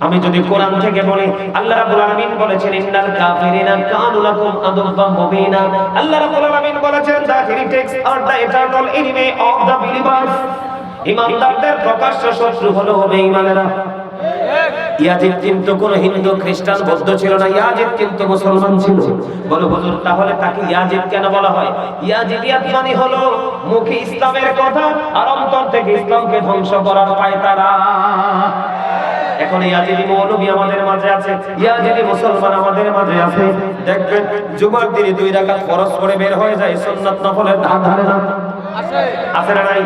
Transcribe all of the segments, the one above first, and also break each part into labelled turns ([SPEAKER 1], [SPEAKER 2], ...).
[SPEAKER 1] আমি যদি কোরআন থেকে বলি, আল্লাহ রাব্বুল আলামিন বলেছেন ইন্নাল কাফিরিনা কানু লাকুম আদুওয়াম মুবিনা। আল্লাহ রাব্বুল আলামিন বলেছেন the heretics are the eternal enemy of the believers। ঈমানদারদের প্রকাশ্য শত্রু হলো বেঈমানেরা। ইয়াজিদ কিন্তু কোন হিন্দু, খ্রিস্টান, বৌদ্ধ ছিল না, ইয়াজিদ কিন্তু মুসলমান ছিল। বলো হুজুর, তাহলে তাকে ইয়াজিদ কেন বলা হয়? ইয়াজিদিয়াত মানে হলো মুখে ইসলামের কথা আর অন্তর থেকে ইসলামকে ধ্বংস করার পায়তারা। এখন ইয়াজিদি মৌলভী আমাদের মাঝে আছে, ইয়াজিদি মুসলমান আমাদের মাঝে আছে। দেখবেন জুমার দিনে 2 রাকাত ফরজ করে বের হয়ে যায়, সুন্নাত নফলের ধার ধারে না আছে না নাই?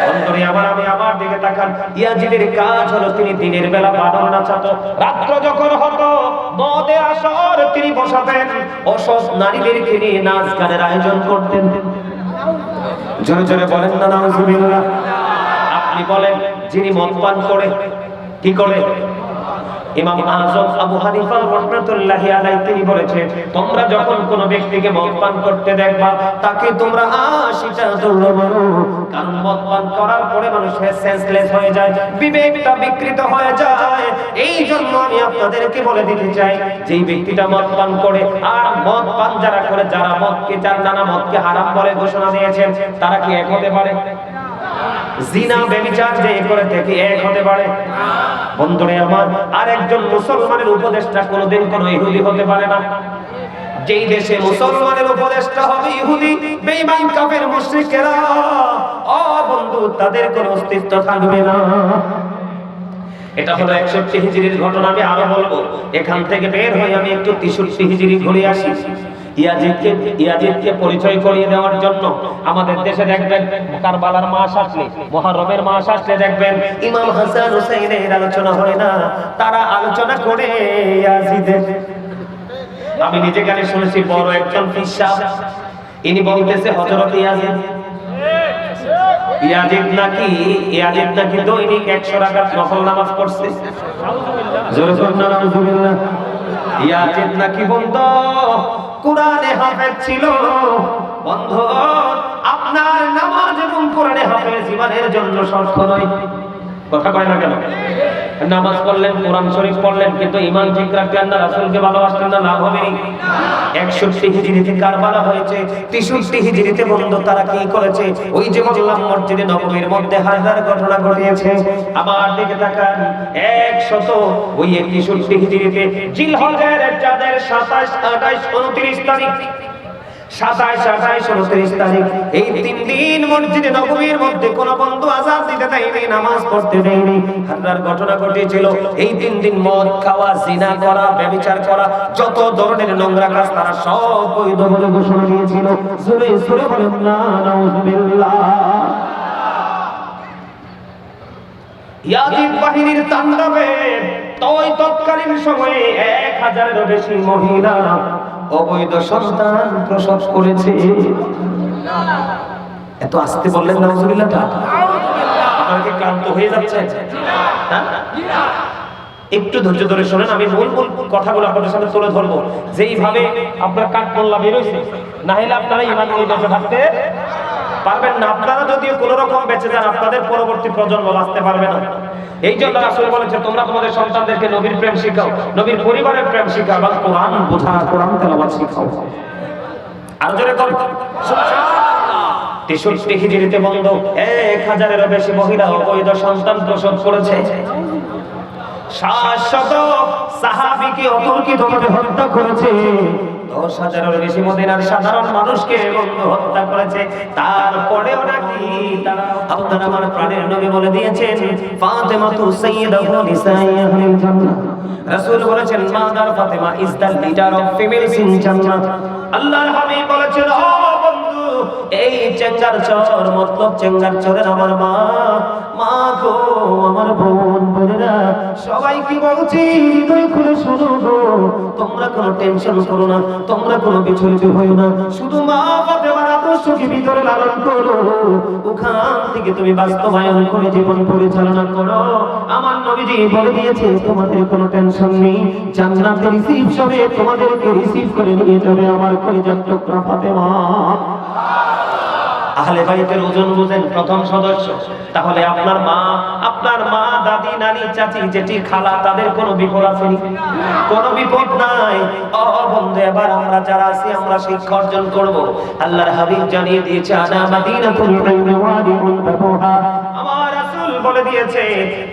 [SPEAKER 1] বন্ধুরে আমার, আমি আমার দিকে তাকান। ইয়াজিদের কাজ হলো তিনি দিনের বেলা বাদল নাচাতো, রাত্র যখন হতো মদের আসর তিনি বসাতেন, অসৎ নারীদেরকে নিয়ে নাচ গানের আয়োজন করতেন। জোরে জোরে বলেন না নাউজুবিল্লাহ। আপনি বলেন, যিনি মদ পান করে কি করে? ইমাম আযম আবু হানিফা রাহমাতুল্লাহি আলাইহি তিনি বলেছেন, তোমরা যখন কোন ব্যক্তিকে মদ পান করতে দেখবা তাকে তোমরা 80টা দৌড় মারো, কারণ মদ পান করার পরে মানুষ সেন্সলেস হয়ে যায়, বিবেকটা বিকৃত হয়ে যায়। এই জন্য আমি আপনাদেরকে বলে দিতে চাই, যেই ব্যক্তিটা মদ পান করে, আর মদ পান যারা করে, যারা মদকে নানা মদকে হারাম বলে ঘোষণা দিয়েছেন, তারা কি এক হতে পারে? জিনা ব্যভিচার যে করে থেকে এক হতে পারে? বন্ধুরে আমার, আর একজন মুসলমানের উপদেষ্টা কোনদিন কোন ইহুদি হতে পারে না। যেই দেশে মুসলমানের উপদেষ্টা হবে ইহুদি, বেঈমান কাফের মুশরিকেরা, ও বন্ধু, তাদের কোনো অস্তিত্ব থাকবে না। এটা হলো 61 হিজরির ঘটনা। আমি আরো বলবো, এখান থেকে বের হয়ে আমি একটু 63 হিজরি ঘুরে আসি। ইয়াজিদকে পরিচয় করিয়ে দেওয়ার জন্য আমাদের দেশে দেখবেন কারবালার মাস আসলে, মুহররমের মাস আসলে দেখবেন ইমাম হাসান হুসাইনের আলোচনা হয় না, তারা আলোচনা করে ইয়াজিদের। আমি নিজে কানে শুনেছি, বড় একজন পীর সাহেব ইনি বলতেছে, হযরত ইয়াজিদ নাকি দৈনিক 100 রাকাত নফল নামাজ পড়ছে। জোরে বলুন আলহামদুলিল্লাহ। ইয়াজিদ নাকি বন্ধু কোরআনে হাফেজ ছিল। বন্ধু, আপনার নামাজ এবং কোরআনে হাফেজ জীবনের জন্য শর্ত নয়। কথা কয় না কেন? নামাজ পড়লেন, কোরআন শরীফ পড়লেন, কিন্তু ঈমান ঠিক রাখলেন না, রাসূলকে ভালোবাসলেন না, লাভ হবে না। 61 হিজরিতে কারবালা হয়েছে, 63 হিজরিতে বন্ধু তারা কি করেছে? ওই যে বললাম মসজিদে নববীর মধ্যে হাজার ঘটনা ঘটিয়েছে। আমার দিকে তাকান, 100 ওই 63 হিজরিতে জিলহজের চাঁদের 27, 28, 29 তারিখ, 27, 28, 29 তারিখ, এই 3 দিন মসজিদে নববীর মধ্যে কোন বন্ধু আযান দিতে দেয়নি, নামাজ পড়তে দেয়নি। হাজার ঘটনা ঘটেছিল। এই 3 দিন মদ খাওয়া, জিনা করা, ব্যভিচার করা, যত ধরনের নোংরা কাজ তারা সব বৈধ বলে ঘোষণা দিয়েছিল। জোরে জোরে বলেন না নাউজুবিল্লাহ। ইয়াজিদ বাহিনীর তাণ্ডবে তৎকালীন সময়ে 1000-এরও বেশি মহিলা অবৈধ সন্তান প্রসব করেছে। এত আস্তে বললেন নাউজুবিল্লাহ। আপনারা কি ক্লান্ত হয়ে যাচ্ছে? একটু ধৈর্য ধরে শোনেন, আমি মূল কথাগুলো আপনাদের সামনে তুলে ধরবো। যেইভাবে আপনার কাঠমোল্লা বের হয়েছে, না হলে আপনারা ঈমান নিয়ে বেঁচে থাকতে পারবেন না। আপনারা যদিও কোন রকম বেঁচে যান, আপনাদের পরবর্তী প্রজন্ম বাঁচতে পারবে না। এই জন্য রাসূল বলেছেন, তোমরা তোমাদের সন্তানদেরকে নবীর প্রেম শিখাও, নবীর পরিবারের প্রেম শিখাও, এবং কোরআন বোঝা, কোরআন তেলাওয়াত শিখাও। আর জোরে বল সুবহানাল্লাহ। 63 হিজরিতে বন্ধু 1000-এরও বেশি মহিলা অবৈধ সন্তান প্রসব করেছে। 700 সাহাবীকে অতর্কিতভাবে হত্যা করেছে। 10,000-এরও বেশি মদিনার সাধারণ মানুষকে বন্ধু হত্যা করেছে। তারপরেও নাকি তারা, আপনারা আমার প্রাণের নবী বলে দিয়েছেন, ফাতেমাতু সাইয়্যিদাতু নিসাই আহলিল জান্নাহ। রাসূল বলেছেন, mother Fatema is the leader of females in জান্নাহ। আল্লাহর হাবিব বলেছেন, ও বন্ধু, এই চেঙ্গার চর মতলব চেঙ্গার চরের আমার মা গো, আমার বোন বোনেরা, সবাইকে বলছি, হৃদয় খুলে শুনো গো, তোমরা কোনো টেনশন করো না, তোমরা কোনো বিচলিত হইও না, শুধু মা ফাতেমার আদর্শকে ভিতরে লালন করো, ওখান থেকে তুমি বাস্তবায়ন করে জীবন পরিচালনা করো। আমার নবীজি বলে দিয়েছে, তোমাদের কোনো টেনশন নেই, জান্নাতে রিসিভ হবে, তোমাদেরকে রিসিভ করে নিয়ে যাবে আমার কলিজার টুকরা ফাতেমা। আহলে বাইতের ওজন বুঝেন প্রথম সদস্য। তাহলে আপনার মা দাদি নানি চাচি জেঠি খালা তাদের কোনো বিপদ আছে নি? কোনো বিপদ নাই। ও বন্ধু, এবার আমরা যারা আছি আমরা শিক্ষা অর্জন করব। আল্লাহর হাবিব জানিয়ে দিয়েছে আনা মাদিনাতুল ওয়াদিউল বাবুহা, আমার রাসূল বলে দিয়েছে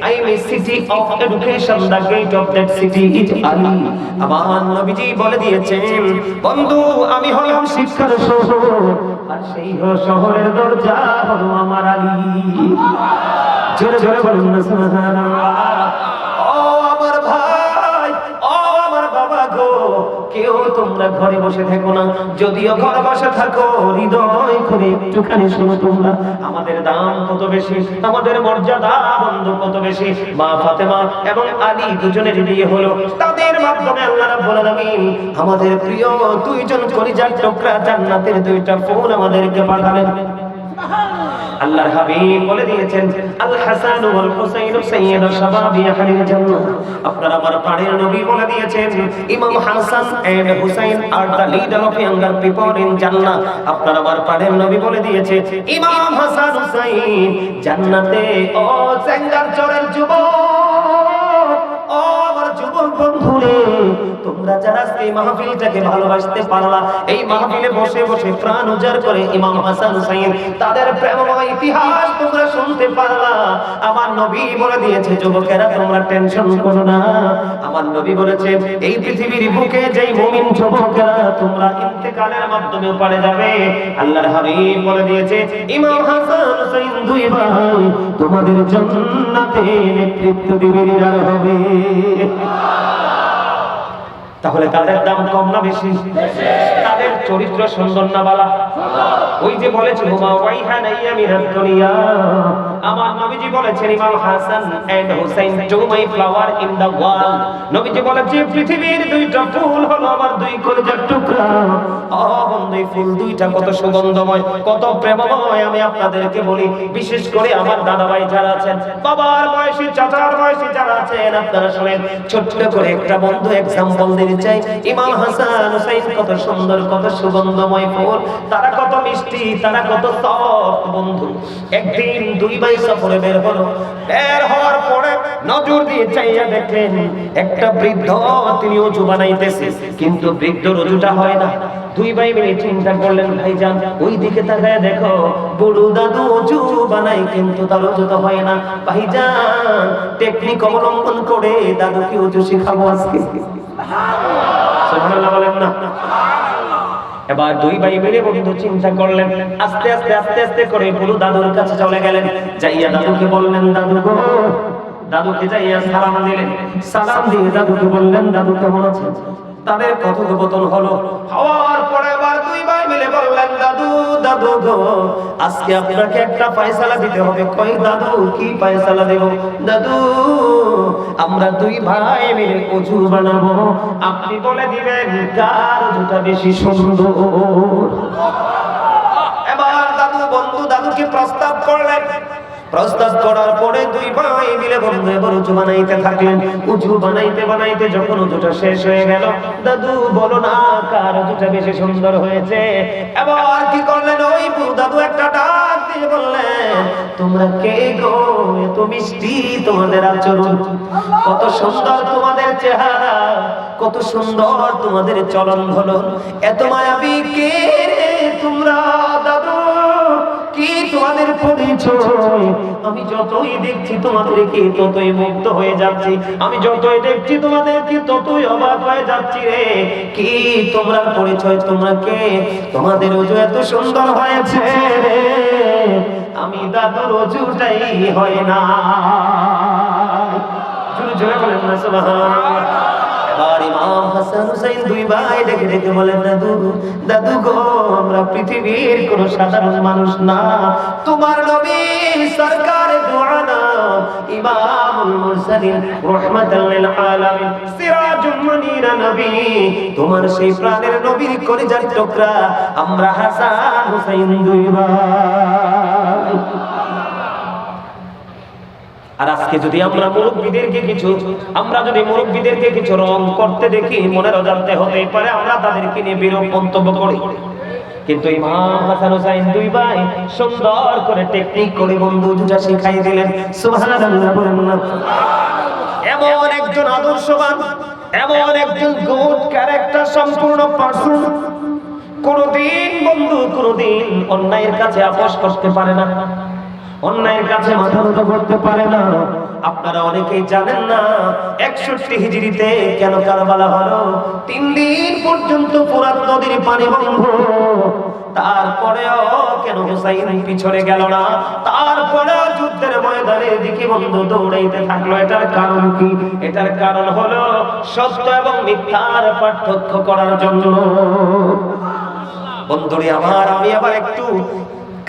[SPEAKER 1] I am a city of education, the gate of that city is Ali. আমার নবীজি বলে দিয়েছেন বন্ধু আমি হলাম শিক্ষার শহর, আর সেই শহরের দরজা হলো আমার আলী। জোরে জোরে বলুন না সুবহানাল্লাহ। ও আমার ভাই, ও আমার বাবা গো, কেউ তোমরা ঘরে বসে থেকো না। যদিও ঘরে বসে থাকো, হৃদয় করে একটুখানি শোনো তোমরা আমাদের দাম কত বেশি, আমাদের মর্যাদা বন্ধু কত বেশি। মা ফাতেমা এবং আলী দুজনের বিয়ে হলো, তাদের মাধ্যমে আল্লাহ রাব্বুল আলামিন আমাদের প্রিয় দুইজন কলিজার টুকরা জান্নাতের দুইটা ফুল আমাদেরকে পাঠালেন। আল্লাহর হাবিব বলে দিয়েছেন আল হাসান ওয়াল হুসাইন সাইয়্যিদু শাবাবি আহলিল জান্নাহ। আপনারা আমার প্রাণের নবী বলে দিয়েছেন Imam Hasan and Hussain are the leader of younger people in জান্নাহ। আপনারা আমার প্রাণের নবী বলে দিয়েছে ইমাম হাসান হুসাইন জান্নাতে। ও চেঙ্গার চরের যুবক, ও আমার যুবক বন্ধুরে, তোমরা যারা এই মাহফিলটাকে ভালোবাসতে পারলা, এই মাহফিলে বসে বসে প্রাণ উজাড় করে ইমাম হাসান হুসাইন তাদের প্রেমময় ইতিহাস তোমরা শুনতে পারলা, আমার নবী বলে দিয়েছে যুবকেরা তোমরা টেনশন করো না। আমার নবী বলেছে এই পৃথিবীর বুকে যেই মুমিন যুবকেরা তোমরা ইন্তেকালের মাধ্যমে পারে যাবে, আল্লাহর হাবিব বলে দিয়েছে ইমাম হাসান হুসাইন দুই ভাই তোমাদের জান্নাতে নেতৃত্ব দিবেন হবে। তাহলে তাদের দাম কম না বেশি? তাদের চরিত্র সুন্দর না বালা? ওই যে বলেছে হুমা ওয়াইহান আইয়ামিনাদ দুনিয়া, আমার নবীজি বলেছেন Imam Hasan and Hussain to my flower in the world. নবীজি বলেছে পৃথিবীর দুইটা ফুল হলো আমার দুই কলিজার টুকরা। ও বন্ধু, এই ফুল দুইটা কত সুগন্ধময়, কত প্রেমময়। আমি আপনাদেরকে বলি, বিশেষ করে আমার দাদা ভাই যারা আছেন, বাবার বয়সী চাচার বয়সী যারা আছেন, আপনারা শুনেন ছোট্ট করে একটা বন্ধু এক্সাম্পল দিতে চাই। ইমাম হাসান হুসাইন কত সুন্দর, কত সুগন্ধময় ফুল, তারা কত মিষ্টি, তারা কত সফট বন্ধু। একদিন দুই ভাই সফরে বের হলো, বের হওয়ার পরে নজর দিয়ে চাইয়া দেখলেন একটা বৃদ্ধ তিনি ওযু বানাইতেছে, কিন্তু বৃদ্ধর ওযুটা হয় না। দুই ভাই মিলে চিন্তা করলেন ভাইজান ওই দিকে তাকায় দেখো, বুড়ো দাদু ওযু বানাই কিন্তু তার ওযু তো হয় না। ভাইজান টেকনিক অবলম্বন করে দাদুকে ওযু শেখাবো আজকে। সুবহানাল্লাহ বলেন না? এবার দুই ভাই মিলে বন্ধু চিন্তা করলেন, আস্তে আস্তে আস্তে আস্তে করে বুড়ো দাদুর কাছে চলে গেলেন। যাইয়া দাদুকে বললেন দাদু গো, দাদুকে যাইয়া সালাম দিলেন। সালাম দিয়ে দাদুকে বললেন দাদু কেমন আছেন? তাদের কথোপকথন হলো, হওয়ার পরে আবার দুই ভাই মিলে বললেন দাদু, দাদু গো আজকে আপনাকে একটা ফয়সালা দিতে হবে। কই দাদু কি ফয়সালা দেব? দাদু আমরা দুই ভাই মিলে ওযু বানাবো, আপনি বলে দিবেন কার ওযুটা বেশি সুন্দর। এবার দাদুকে প্রস্তাব করলেন। প্রস্তাব করার পরে দুই ভাই মিলে বন্ধু এবার ওযু বানাইতে থাকলেন। ওযু বানাইতে বানাইতে যখন ওযুটা শেষ হয়ে গেল, দাদু বলো না কার ওযুটা বেশি সুন্দর হয়েছে? এবার কি করলেন ওই দাদু একটা ডাক দিয়ে বললেন, তোমরা কে গো? এত মিষ্টি তোমাদের আচরণ, কত সুন্দর তোমাদের চেহারা, কত সুন্দর তোমাদের চলন ধরন, এত মায়াবী কে রে তোমরা? দাদু কি তোমাদের পরিচয়? আমি যতই দেখছি তোমাদেরকে ততই মুগ্ধ হয়ে যাচ্ছি, আমি যতই দেখছি তোমাদেরকে ততই অবাক হয়ে যাচ্ছি রে। কি তোমরা পরিচয়? তোমরা কে? তোমাদের ওযু এত সুন্দর হয়েছে রে, আমি দাদুর ওযুটাই হয় না। জোরে জোরে বলেন না সুবহানাল্লাহ। এবার ইমাম হাসান হুসাইন দুই ভাই ডেকে ডেকে বলেন দাদু, দাদু গো আমরা পৃথিবীর কোন সাধারণ মানুষ না, তোমার নবী সরকার দু আলম ইমামুল মুরসালিন রাহমাতাল লিল আলামিন সিরাজুল মুনিরা নবী, তোমার সেই প্রাণের নবীর কলিজার টুকরা আমরা হাসান হুসাইন দুই ভাই। আর আজকে যদি আমরা মুরব্বীদেরকে কিছু রং করতে দেখি, মনের অজান্তে হতে পারে আমরা তাদেরকে নিয়ে বিরূপ মন্তব্য করি। কিন্তু ইমাম হাসান হুসাইন দুই ভাই সুন্দর করে টেকনিক করে বন্ধু দুটা শিখাই দিলেন। সুবহানাল্লাহ বলেন না। এমন একজন আদর্শবান, এমন একজন গুড ক্যারেক্টার সম্পূর্ণ পারসন, কোনদিন বন্ধু কোনদিন অন্যায়ের কাছে আপোষ করতে পারে না, অন্যায়ের কাছে মাথা নত করতে পারে না। আপনারা অনেকেই জানেন না 61 হিজরিতে কেন কারবালা হলো। 3 দিন পর্যন্ত ফুরাত নদীর পানি বন্ধ, তারপরেও কেন হুসাইন পিছনে গেল না, তারপরেও যুদ্ধের ময়দানে দিকে বন্ধু দৌড়াইতে থাকলো। এটার কারণ কি? এটার কারণ হলো সত্য এবং মিথ্যার পার্থক্য করার জন্য। বন্ধুরে আমার, আমি আবার একটু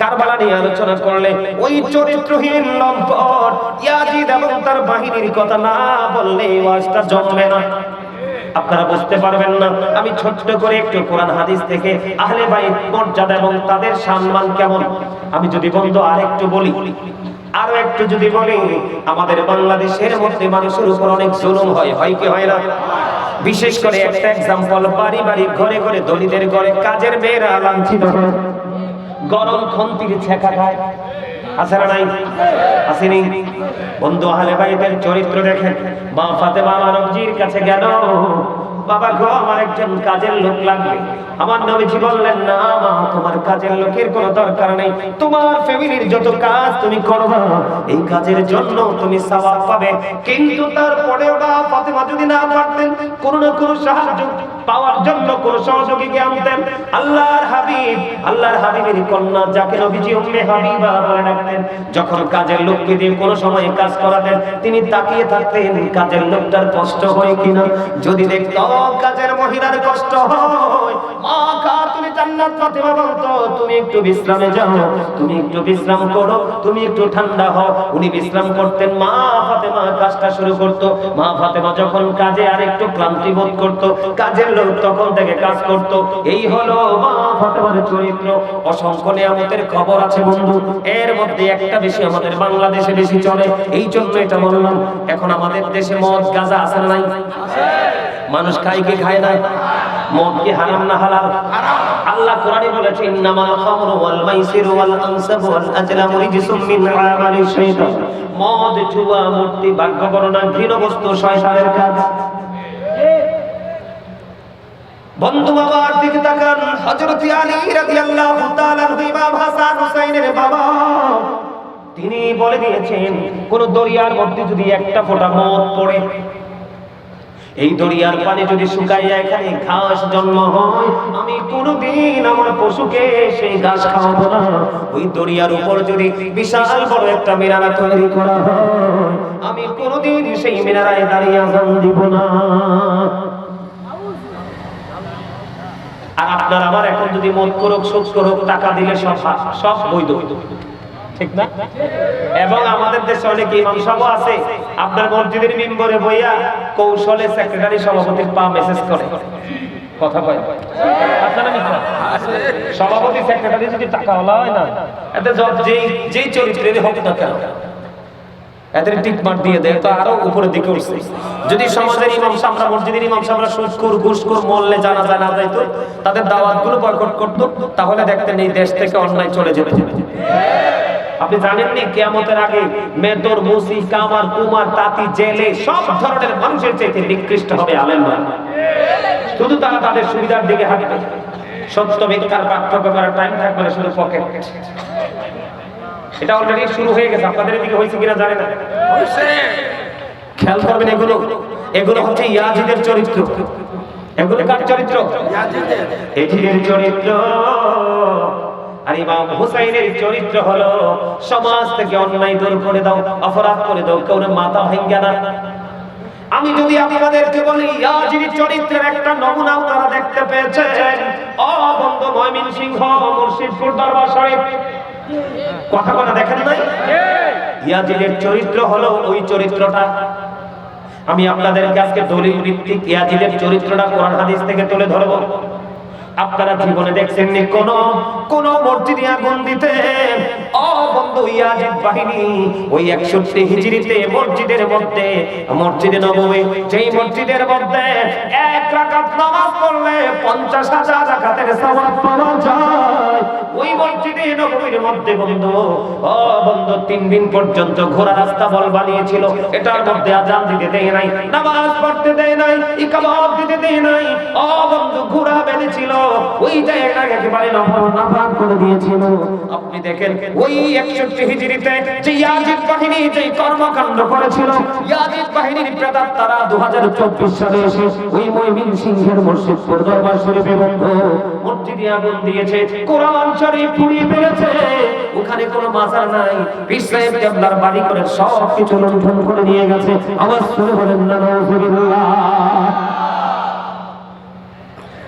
[SPEAKER 1] কারবালা নিয়ে আলোচনা করলে ওই চরিত্রহীন লম্পট ইয়াজিদ এবং তার বাহিনীর কথা না বললে ওয়াজটা জমবে না, আপনারা বুঝতে পারবেন না। আমি ছোট্ট করে একটু কোরআন হাদিস থেকে আহলে বাইত মর্যাদা এবং তাদের সম্মান কেমন আমি যদি বন্ধু আরেকটু বলি, আরো একটু যদি বলি, আমাদের বাংলাদেশের মধ্যে মানুষের উপর অনেক জুলুম হয়, হয় কি হয় না? বিশেষ করে একটা এক্সাম্পল, বাড়ি বাড়ি ঘরে ঘরে দলিতের ঘরে কাজের মেয়েরা লাঞ্ছিত হয়, গরম খন্তির ছেঁকা খায়, আছে না নাই? আসেনি? বন্ধু আহলে বাইতের চরিত্র দেখেন। মা ফাতেমা নবীজির কাছে গেল, বাবা গো আমার একজন কাজের লোক লাগবে। আমার নবীজি বললেন, না মা, তোমার কাজের লোকের কোনো দরকার নেই, তোমার ফ্যামিলির যত কাজ তুমি করবা এই কাজের জন্য তুমি সওয়াব পাবে। কিন্তু তারপরেও না ফাতেমা যদি না পারতেন, কোনো না কোনো সাহায্য পাওয়ার জন্য কোন সহযোগীকে আনতেন। আল্লাহর হাবিবের কন্যা যাকে নবীজি উম্মে হাবিবা বলে ডাকতেন, যখন কাজের লোককে দিয়ে কোনো সময় কাজ করাতেন তিনি তাকিয়ে থাকতেন কাজের লোকটার কষ্ট হয় কিনা। যদি দেখতো কাজের মহিলার কষ্ট হয়, মা কা তুমি জান্নাত ফাতেমা বলতো, তুমি একটু বিশ্রামে যাও, তুমি একটু বিশ্রাম করো, তুমি একটু ঠান্ডা হও। উনি বিশ্রাম করতেন, মা ফাতেমা কাজটা শুরু করতো। মা ফাতেমা যখন কাজে আর একটু ক্লান্তি বোধ করতো, কাজের লোক তখন থেকে কাজ করত। এই হলো মা ফাতেমার চরিত্র। অসংখ্য নিয়ামতের খবর আছে বন্ধু, এর মধ্যে একটা বেশি আমাদের বাংলাদেশে বেশি চলে, এই জন্য এটা বললাম। এখন আমাদের দেশে মদ গাঁজা আছে না নাই? মানুষ খায় কি খায় না? মদ কি হারাম না হালাল? আল্লাহ কোরআনে বলেছে, ইন্নামাল খামরু ওয়াল মাইসিরু ওয়াল আনসাবু ওয়াল আজলামু রিজসুম মিন আমালিশ শাইতান। মদ, জুয়া, মূর্তি, ভাগ্য গণনা, ঘৃণ বস্তু শয়তানের কাজ। বন্ধু বাবার দিকে তাকান, হযরত আলী রাদিয়াল্লাহু তাআলা ইমাম হাসান হুসাইনের বাবা, তিনি বলে দিয়েছেন কোন দরিয়ার মধ্যে যদি একটা ফোঁটা মদ পড়ে, এই দরিয়ার পানি যদি শুকাইয়া এখানে ঘাস জন্ম হয়, আমি কোনদিন আমার পশুকে সেই ঘাস খাওয়াবো না। ওই দরিয়ার উপর যদি বিশাল বড় একটা মিনারা তৈরি করা হয়, আমি কোনদিন সেই মিনারায় দাঁড়িয়ে আযান দিব না। আর আপনার আমার এখন যদি মদ করুক, সুদ করুক, টাকা দিলে সব বৈধ, ঠিক না? এবং আমাদের দেশে অনেক ইমাম সাহেব আছে, আপনার মসজিদের মিম্বরে বইয়া কৌশলে সেক্রেটারি সভাপতির পা মেসেজ করে, কথা কয় আপনারা মিথ্যা। সভাপতি সেক্রেটারি যদি টাকা ওলা হয় না, এতে যেই চরিত্রের হোক না কেন এদের টিক মার দিয়ে দেয়, তো আরো উপরের দিকে উঠছে। যদি সমাজের ইমাম সাহেবরা, মসজিদের ইমাম সাহেবরা সুদখোর, ঘুষখোর, মরলে জানা যায় না যাইতো, তাদের দাওয়াতগুলো বয়কট করতো, তাহলে দেখতেন এই দেশ থেকে অন্যায় চলে যেত। আপনি জানেননি কিয়ামতের আগে মেদর, মুসি, কামার, কুমার, তাঁতি, জেলে সব ধরনের মানুষের চাইতে নিকৃষ্ট হবে আলেমরা। শুধু তারা তাদের সুবিধার দিকে হাঁটবে, সত্য মিথ্যার পার্থক্য করার টাইম থাকবে না, শুধু পকেট। এটা অলরেডি শুরু হয়ে গেছে, আপনাদের দিকে হয়েছে কিনা জানি না। খেয়াল করবেন, এগুলো হচ্ছে ইয়াজিদের চরিত্র। এগুলো কার চরিত্র? ইয়াজিদের চরিত্র। আর ইমাম হুসাইনের চরিত্র হলো সমাজ থেকে অন্যায় দূর করে দাও, অপরাধ করে দাও, কেউ মাথা ভাঙ্গা না। আমি যদি আপনাদেরকে বলি ইয়াজিদের চরিত্রের একটা নমুনা আপনারা দেখতে পেয়েছেন, বন্ধু ময়মনসিংহ মুর্শিদপুর দরবার শরীফ, কথা বলা দেখেন নাই? ইয়াজিদের চরিত্র হলো ওই চরিত্রটা। আমি আপনাদেরকে আজকে দলিল ভিত্তিক ইয়াজিদের চরিত্রটা কোরআন হাদিস থেকে তুলে ধরব। আপনারা জীবনে দেখছেন নি কোন মসজিদে আগুন দিতে? ও বন্ধু, ইয়াজিদ বাহিনী ওই 61 হিজরিতে মসজিদের মধ্যে, মসজিদে নববী, যেই মসজিদের মধ্যে এক রাকাত নামাজ পড়লে 50,000 রাকাতের সওয়াব পাওয়া যায়, ওই মসজিদে নববীর মধ্যে বন্ধু, ও বন্ধু, 3 দিন পর্যন্ত ঘোড়া রাস্তা বল বানিয়েছিল। এটার মধ্যে আযান দিতে দেয় নাই, নামাজ পড়তে দেয় নাই, ইকামত দিতে দেয় নাই। ও বন্ধু, ঘোড়া বেঁধেছিল, ওই জায়গাটাকে একেবারে নাফাক করে দিয়েছিল। আপনি দেখেন ওই 61 হিজরিতে যে ইয়াজিদ বাহিনী যে কর্মকাণ্ড করেছিল, ইয়াজিদ বাহিনীর প্রেতাত্মারা 2024 সালে এসে ওই ময়মনসিংহের মসজিদপুর দরবার শরীফে বন্ধু মসজিদে আগুন দিয়েছে, কোরআন শরীফ পুড়িয়ে ফেলেছে। ওখানে কোনো মাজার নাই, পীর সাহেব কেবলার বাড়ি করে সব কিছু লুণ্ঠন করে নিয়ে গেছে। আওয়াজ করে বলেন না নাউজুবিল্লাহ।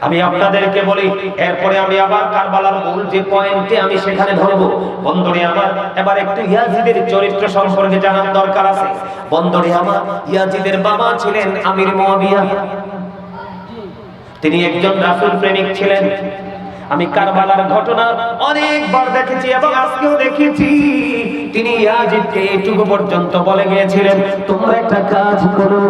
[SPEAKER 1] আমি আপনাদেরকে বলি, এরপরে আমি আবার কারবালার মূল যে পয়েন্টে আমি সেখানে ধরবো। বন্ধুরে আমার, এবার একটু ইয়াজিদের চরিত্র সম্পর্কে জানার দরকার আছে। বন্ধুরে আমার, ইয়াজিদের বাবা ছিলেন আমির মুয়াবিয়া, তিনি একজন রাসূল প্রেমিক ছিলেন। আমি কারবালার ঘটনা অনেকবার দেখেছি এবং আজকেও দেখেছি। তিনি ইয়াজিদকে এটুকু পর্যন্ত বলে গিয়েছিলেন, তোমরা একটা কাজ করো,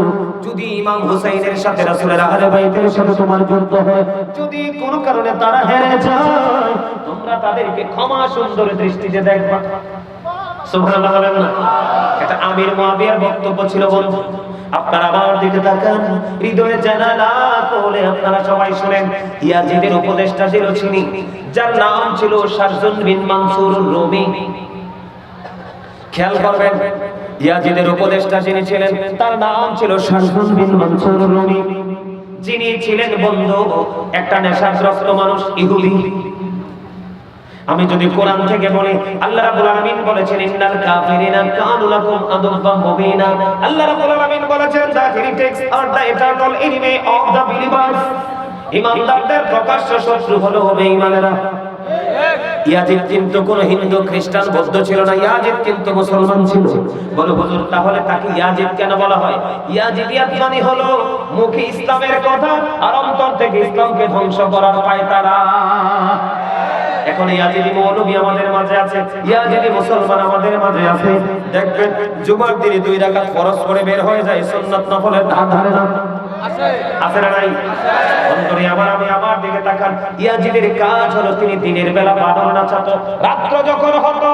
[SPEAKER 1] যদি ইমাম হুসাইনের সাথে রাসূলের আহলে বাইতের সাথে তোমার যুদ্ধ হয়, যদি কোনো কারণে তারা হেরে যায়, তোমরা তাদেরকে ক্ষমা সুন্দর দৃষ্টিতে দেখবা। সুবহানাল্লাহ বলেন না? এটা আমির মুয়াবিয়ার বক্তব্য ছিল বন্ধু। আপনারা আমার দিকে তাকান, হৃদয়ে জানালা বলে আপনারা সবাই শুনেন। ইয়াজিদের উপদেষ্টা ছিল তিনি, যার নাম ছিল শারজুন বিন মানসুর রুমি। খেয়াল করবেন, ইয়াজিদের উপদেষ্টা যিনি ছিলেন তার নাম ছিল শারজুন বিন মানসুর রুমি, যিনি ছিলেন বন্ধু একটা নেশাগ্রস্ত মানুষ, ইহুদি। আমি যদি কোরআন থেকে বলি, আল্লাহ রাব্বুল আলামিন বলেছেন ইন্নাল কাফিরিনা কানু লাকুম আদুওয়াম মুবিনা। আল্লাহ রাব্বুল আলামিন বলেছেন the heretics are the eternal enemy of the believers। ঈমানদারদের প্রকাশ্য শত্রু হলো বেঈমানেরা। ইয়াজিদ কিন্তু কোন হিন্দু, খ্রিস্টান, বৌদ্ধ ছিল না, ইয়াজিদ কিন্তু মুসলমান ছিল। বলো হুজুর, তাহলে তাকে ইয়াজিদ কেন বলা হয়? ইয়াজিদিয়াত মানে হলো মুখে ইসলামের কথা আর অন্তর থেকে ইসলামকে ধ্বংস করার পায়তারা। এখন ইয়াজিদি মৌলভী আমাদের মাঝে আছে, ইয়াজিদি মুসলমান আমাদের মাঝে আছে। দেখবেন জুমার দিনে 2 রাকাত ফরজ করে বের হয়ে যায়, সুন্নাত নফলের ধার ধারে না আছে না নাই? বন্ধুরে আমার, আমি আমার দিকে তাকান। ইয়াজিদের কাজ হলো তিনি দিনের বেলা বাদল নাচাতো, রাত্র যখন হতো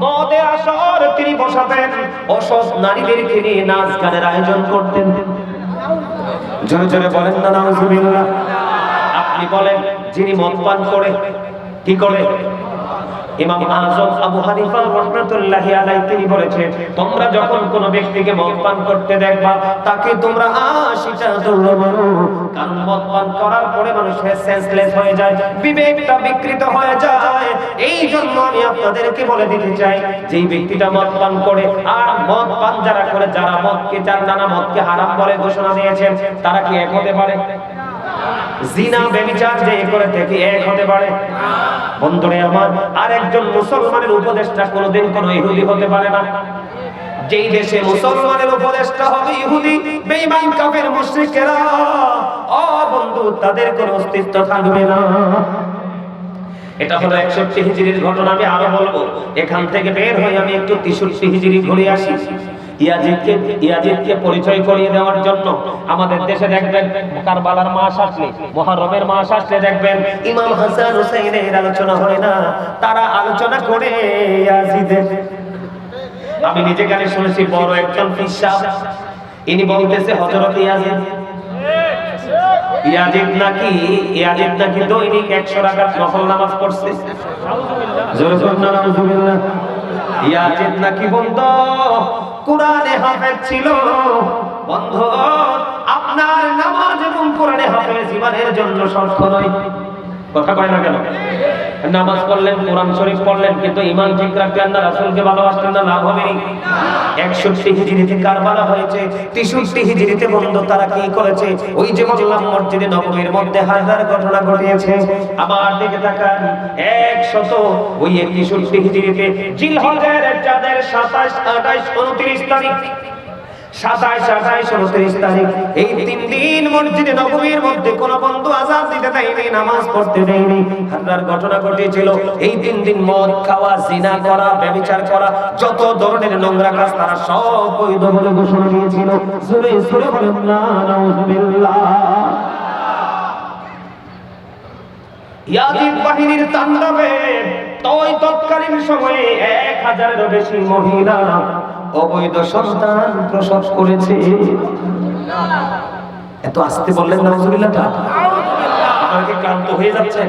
[SPEAKER 1] মদের আসর তিনি বসাতেন, অসৎ নারীদেরকে নিয়ে নাচ গানের আয়োজন করতেন। জোরে জোরে বলেন না নাউজুবিল্লাহ। আপনি বলেন, যিনি মদ পান করে কি করে? ইমাম আযম আবু হানিফা রাহমাতুল্লাহি আলাইহি তিনি বলেছেন, তোমরা যখন কোন ব্যক্তিকে মদ পান করতে দেখবা, তাকে তোমরা 80টা দৌড় মারো, কারণ মদ পান করার পরে মানুষ সেন্সলেস হয়ে যায়, বিবেকটা বিকৃত হয়ে যায়। এই জন্য আমি আপনাদেরকে বলে দিতে চাই, যেই ব্যক্তিটা মদ পান করে, আর মদ পান যারা করে, যারা মদকে, যার নানা মদকে হারাম বলে ঘোষণা দিয়েছেন, তারা কি এক হতে পারে? জিনা ব্যভিচার যে করে থেকে এক হতে পারে? বন্ধুরে আমার, আর একজন মুসলমানের উপদেষ্টা কোনদিন কোন ইহুদি হতে পারে না। যেই দেশে মুসলমানের উপদেষ্টা হবে ইহুদি, বেঈমান কাফের মুশরিকেরা, ও বন্ধু, তাদের কোনো অস্তিত্ব থাকবে না। এটা হলো 61 হিজরির ঘটনা। আমি আরো বলবো, এখান থেকে বের হয়ে আমি একটু 63 হিজরি ঘুরে আসি। ইয়াজিদকে পরিচয় করিয়ে দেওয়ার জন্য আমাদের দেশে দেখবেন কারবালার মাস আসলে, মুহররমের মাস আসলে দেখবেন ইমাম হাসান হুসাইনের আলোচনা হয় না, তারা আলোচনা করে ইয়াজিদের। আমি নিজে কানে শুনেছি, বড় একজন পীর সাহেব ইনি বলতেছে, হযরত ইয়াজিদ নাকি দৈনিক 100 রাকাত নফল নামাজ পড়ছে। জোরে বলুন আলহামদুলিল্লাহ। ইয়াজিদ নাকি বন্ধু কোরআনে হাফেজ ছিল। বন্ধু, আপনার নামাজ এবং কোরআনে হাফেজ জীবনের জন্য শর্ত নয়। কথা কয় না কেন? নামাজ পড়লেন, কোরআন শরীফ পড়লেন, কিন্তু ঈমান ঠিক রাখলেন না, রাসূলকে ভালোবাসলেন না, লাভ হবে না। 61 হিজরিতে কারবালা হয়েছে, 63 হিজরিতে বন্ধু তারা কি করেছে? ওই যে বললাম মসজিদে নববীর মধ্যে হাজার ঘটনা ঘটিয়েছে। আমার দিকে তাকান, 100 ওই 61 হিজরিতে জিলহজের চাঁদের 27, 28, 29 তারিখ 27, 28, 29 তারিখ এই 3 দিন মসজিদে নববীর মধ্যে কোন বন্ধু আযান দিতে দেয়নি, নামাজ পড়তে দেয়নি। হামলার ঘটনা ঘটেছিল। এই 3 দিন মদ খাওয়া, জিনা করা, ব্যভিচার করা, যত ধরনের নোংরা কাজ তারা সব বৈধ বলে ঘোষণা দিয়েছিল। জোরে জোরে বলেন না নাউযুবিল্লাহ। ইয়াজিদ বাহিনীর তাণ্ডবে তৎকালীন সময়ে 1000-এরও বেশি মহিলা অবৈধ সন্তান প্রসব করেছে। এত আস্তে বললেন নাউযুবিল্লাহ। আপনারা কি ক্লান্ত হয়ে যাচ্ছে?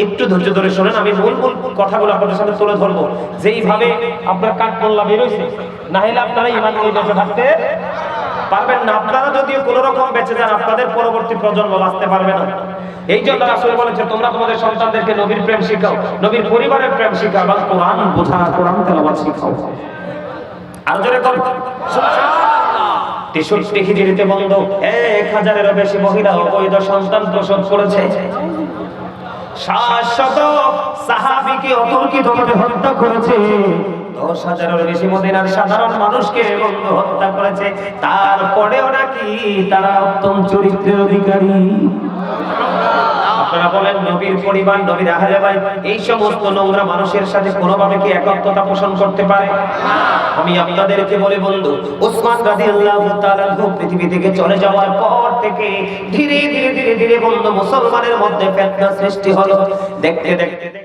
[SPEAKER 1] একটু ধৈর্য ধরে শোনেন, আমি মূল কথাগুলো আপনাদের সামনে তুলে ধরবো। যেইভাবে আপনার কাঠ মোল্লা বের হইছে, না হলে আপনারা ঈমান নিয়ে বেঁচে থাকতে পারবেন না। আপনারা যদিও কোন রকম বেঁচে যান, আপনাদের পরবর্তী প্রজন্ম বাঁচতে পারবে না। এই জন্য রাসূল বলেছে, তোমরা তোমাদের সন্তানদেরকে নবীর প্রেম শিখাও, নবীর পরিবারের প্রেম শিখাও এবং কোরআন বোঝা, কোরআন তেলাওয়াত শিখাও। আর জোরে কর সুবহানাল্লাহ। 63 হিজরিতে বন্ধ 1000-এরও বেশি মহিলা অবৈধ সন্তান প্রসব করেছে। 700 সাহাবীকে অতর্কিতভাবে হত্যা করেছে। 10,000-এরও বেশি মদিনার সাধারণ মানুষকে বন্ধ হত্যা করেছে। তারপরেও নাকি তারা উত্তম চরিত্রের অধিকারী। আপনারা বলেন, নবীর পরিবার, নবীর আহলে বাইত এই সমস্ত নোংরা মানুষের সাথে কোনোভাবে কি একত্বতা পোষণ করতে পারে? আমি আপনাদেরকে বলে বন্ধু, ওসমান রাদিয়াল্লাহু তাআলা পৃথিবী থেকে চলে যাওয়ার পর থেকে ধীরে ধীরে বন্ধু মুসলমানের মধ্যে ফিতনা সৃষ্টি হলো। দেখতে দেখতে